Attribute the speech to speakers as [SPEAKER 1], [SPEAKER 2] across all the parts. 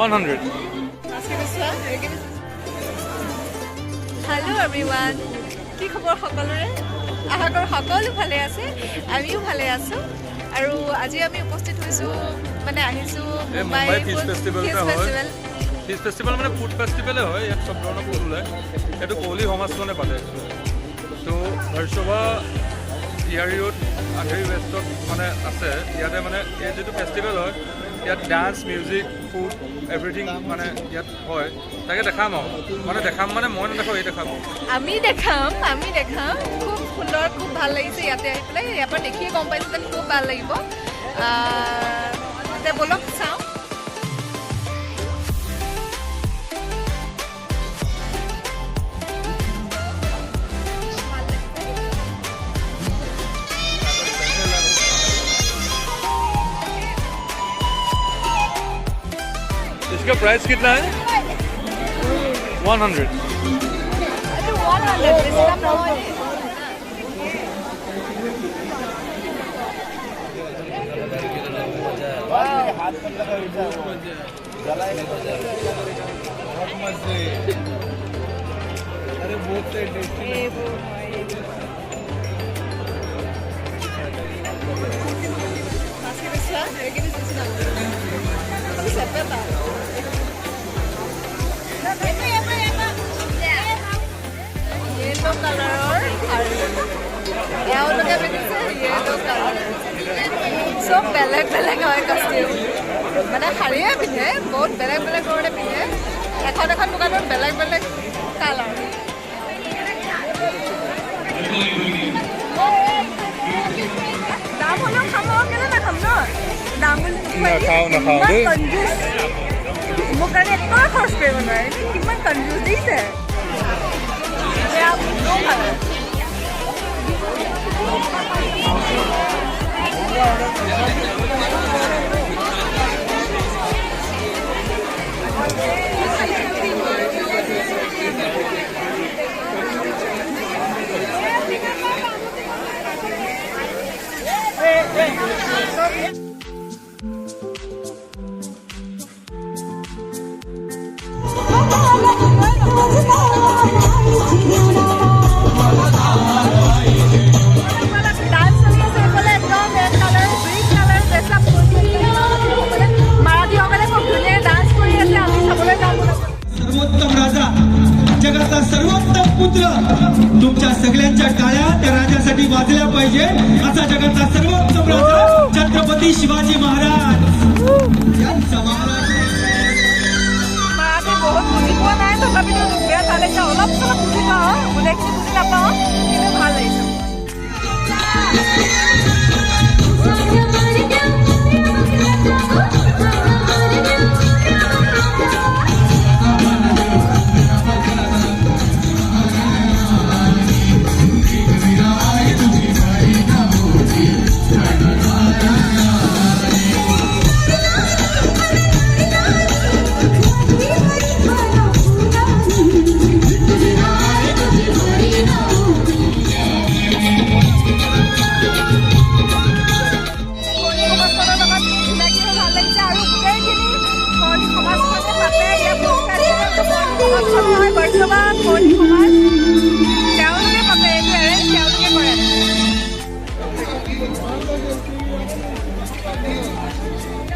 [SPEAKER 1] 100.
[SPEAKER 2] Hello everyone. কি খবৰ সকলোৰে? আশা কৰোঁ সকলো ভালে আছে, আমিও ভালে আছোঁ। আৰু আজি আমি উপস্থিত হৈছোঁ মানে আহিছোঁ Mumbai fish festival.
[SPEAKER 1] Fish festival মানে ফুড ফেষ্টিভেলে হয়, ইয়াত চব ধৰণৰ ফুড ওলায়। এইটো কোহলি সমাজখনে পাতে। তো ভাৰ্চোভা ইয়াৰিঅ'ত আন্ধেৰী ৱেষ্টত মানে আছে। ইয়াতে মানে এই যিটো ফেষ্টিভেল হয় ইয়াত ডান্স, মিউজিক, ফুড এভৰিথিং মানে ইয়াত হয়। তাকে দেখাম আৰু মানে দেখাম মানে মই নেদেখাওঁ, এই দেখাম।
[SPEAKER 2] আমি দেখাম খুব সুন্দৰ, খুব ভাল লাগিছে ইয়াতে আহি পেলাই। ইয়াৰ পৰা দেখিয়ে গম পাইছোঁ যে খুব ভাল লাগিব। বলক চাওঁ।
[SPEAKER 1] इसका प्राइस कितना है? 100. अरे बहुत टेस्टी
[SPEAKER 2] येलो कलर एवलोके पिन्धिছে येलो कलर सब बेलेग बेलेग হয় কস্টিউম মানে শাড়ীয়ে পিন্ধে বহুত বেলেগ বেলেগ ধৰণে পিন্ধে এখন এখন দোকানত বেলেগ বেলেগ কালাৰ দাম হলেও খাব কেনে নাখাম ন দাম বুলি
[SPEAKER 1] নাখাওঁ
[SPEAKER 2] কনজুচ মোৰ কাৰণে একো খৰচ কৰিব নোৱাৰে কিমান কনজুচ দিছে
[SPEAKER 3] जगाचा सर्वोत्तम पुत्र तुमच्या सगळ्यांच्या टाळ्या त्या राजासाठी वाजल्या पाहिजे असा जगाचा सर्वोत्तम राजा छत्रपती शिवाजी महाराज यांचा
[SPEAKER 2] বহুত বুজি পোৱা নাই তথাপিতো বেয়া তালৈকে অলপ চলপ বুজি পাওঁ গোটেইখিনি বুজি নাপাওঁ কিন্তু ভাল লাগিছে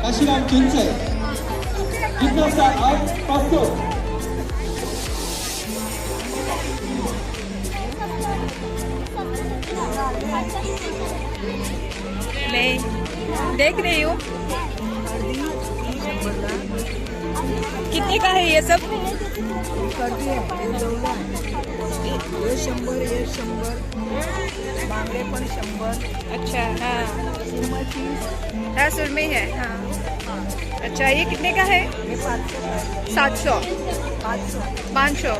[SPEAKER 3] काशीराम चिंचे जिज्ञासा आर्ट प्रस्तुत
[SPEAKER 2] मैं देख रही हूँ कितने का है ये सब
[SPEAKER 4] ये 100 बांगडे पण 100
[SPEAKER 2] अच्छा हाँ
[SPEAKER 4] सुरमई
[SPEAKER 2] हाँ सुरमई है हाँ अच्छा ये कितने का है
[SPEAKER 4] ये
[SPEAKER 2] 700 500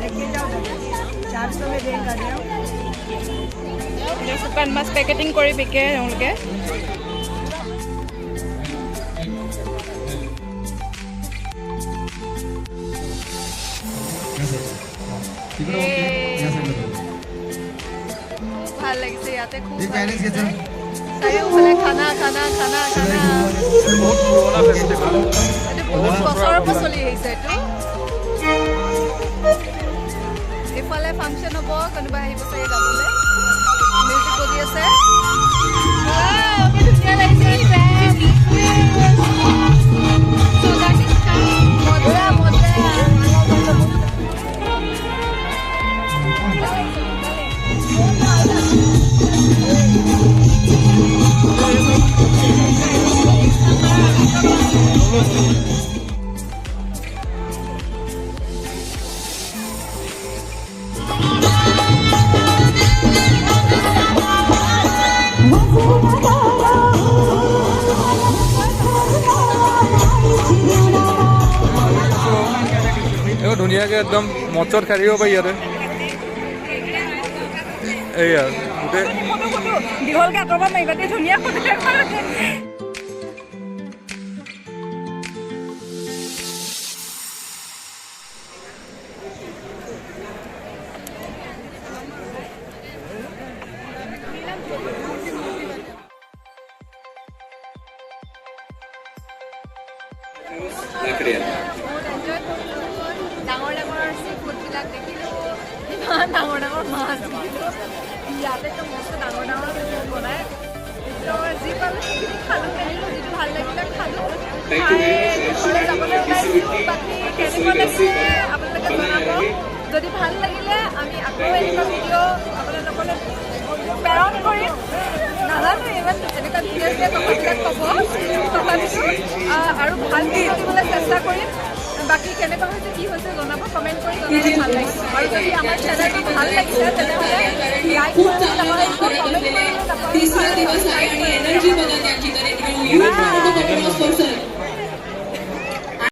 [SPEAKER 4] लेके जाओ 400 में देगा जाओ
[SPEAKER 2] শুকান মাছ পেকেটিং কৰি বিকে তেওঁলোকে ভাল লাগিছে ইয়াতে খুব চাৰিওফালে খানা খানা খানা খানা।
[SPEAKER 1] বহুত পুৰণা ফেষ্টিভেল।
[SPEAKER 2] এইটো বহুত বছৰৰ পৰা চলি আহিছে এইটো। এইফালে ফাংচন হ'ব, কোনোবা আহিব চাগে গাবলৈ। মিউজিক বজি আছে। ধুনীয়া লাগিছে। মজা মজা।
[SPEAKER 1] এইবোৰ ধুনীয়াকৈ একদম মঞ্চত খাই থাকিব পাৰি ইয়াতে। এইয়া গোটেই
[SPEAKER 4] দীঘলকৈ আঁতৰৰ পৰা মাৰিবা, ধুনীয়া ফটো
[SPEAKER 2] ডাঙৰ ডাঙৰ চি ফুডবিলাক দেখিলোঁ, ইমান ডাঙৰ ডাঙৰ মাছ দেখিলোঁ। ইয়াতেতো মস্ত ডাঙৰ ডাঙৰ বনাই যি পালোঁ সেইখিনি খালোঁ মেলিলোঁ, যিটো ভাল লাগিলে খালোঁ। ঘৰলৈ যাবলৈ ওলাইছোঁ। বাকী কেনেকুৱা লাগিলে আপোনালোকে জনাব। যদি ভাল লাগিলে আমি আকৌ এনেকুৱা ভিডিঅ' আপোনালোকলৈ প্ৰেৰণ কৰিম। নাজানো ইমান এনেকুৱা ধুনীয়া কথাবিলাক ক'ব, তথাপিতো আৰু ভাল ভিডিঅ' দিবলৈ চেষ্টা কৰিম। বাকী কেনেকুৱা হৈছে কি হৈছে জনাব, কমেণ্ট কৰি জনালে ভাল লাগিব। আৰু যদি আমাৰ চেনেলটো ভাল লাগিছে তেনেহ'লে লাইক কৰিবলৈ নাপাহৰিব, কমেণ্ট কৰিবলৈ নাপাহৰিব।